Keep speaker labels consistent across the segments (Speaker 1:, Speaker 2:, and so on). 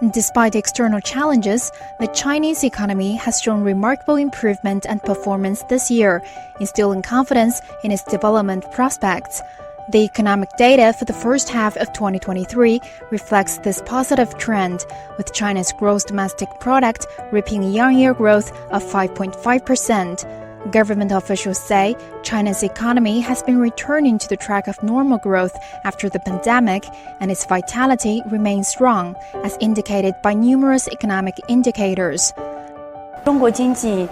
Speaker 1: Despite external challenges, the Chinese economy has shown remarkable improvement and performance this year, instilling confidence in its development prospects. The economic data for the first half of 2023 reflects this positive trend, with China's gross domestic product reaping year-on-year growth of 5.5%. Government officials say China's economy has been returning to the track of normal growth after the pandemic, and its vitality remains strong, as indicated by numerous economic indicators.
Speaker 2: 中国经济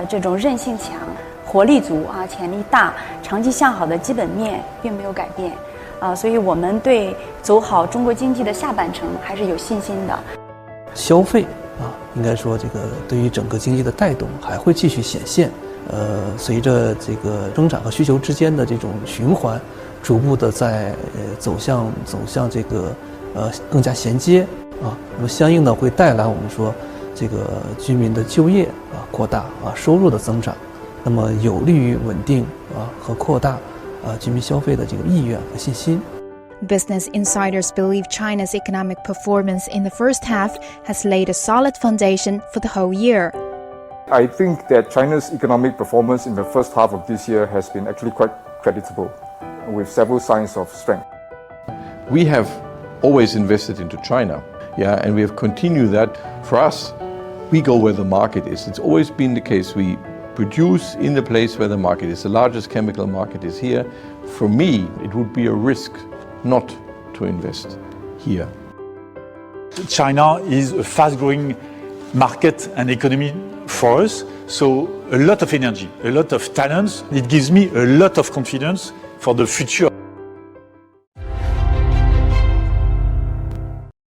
Speaker 2: 这种韧性强、活力足潜力大、长期向好的基本面并没有改变所以我们对走好中国经济的下半程还是有信心的。
Speaker 3: 消费应该说这个对于整个经济的带动还会继续显现。随着这个生产和需求之间的这种循环，逐步的在走向这个更加衔接那么相应的会带来我们说这个居民的就业扩大收入的增长，那么有利于稳定和扩大居民消费的这个意愿和信心。
Speaker 1: Business insiders believe China's economic performance in the first half has laid a solid foundation for the whole year.
Speaker 4: I think that China's economic performance in the first half of this year has been actually quite creditable, with several signs of strength.
Speaker 5: We have always invested into China, and we have continued that. For us, we go where the market is. It's always been the case. We produce in the place where the market is. The largest chemical market is here. For me, it would be a risk not to invest here.
Speaker 6: China is a fast-growing market and economy for us, so a lot of energy, a lot of talents. It gives me a lot of confidence for the future.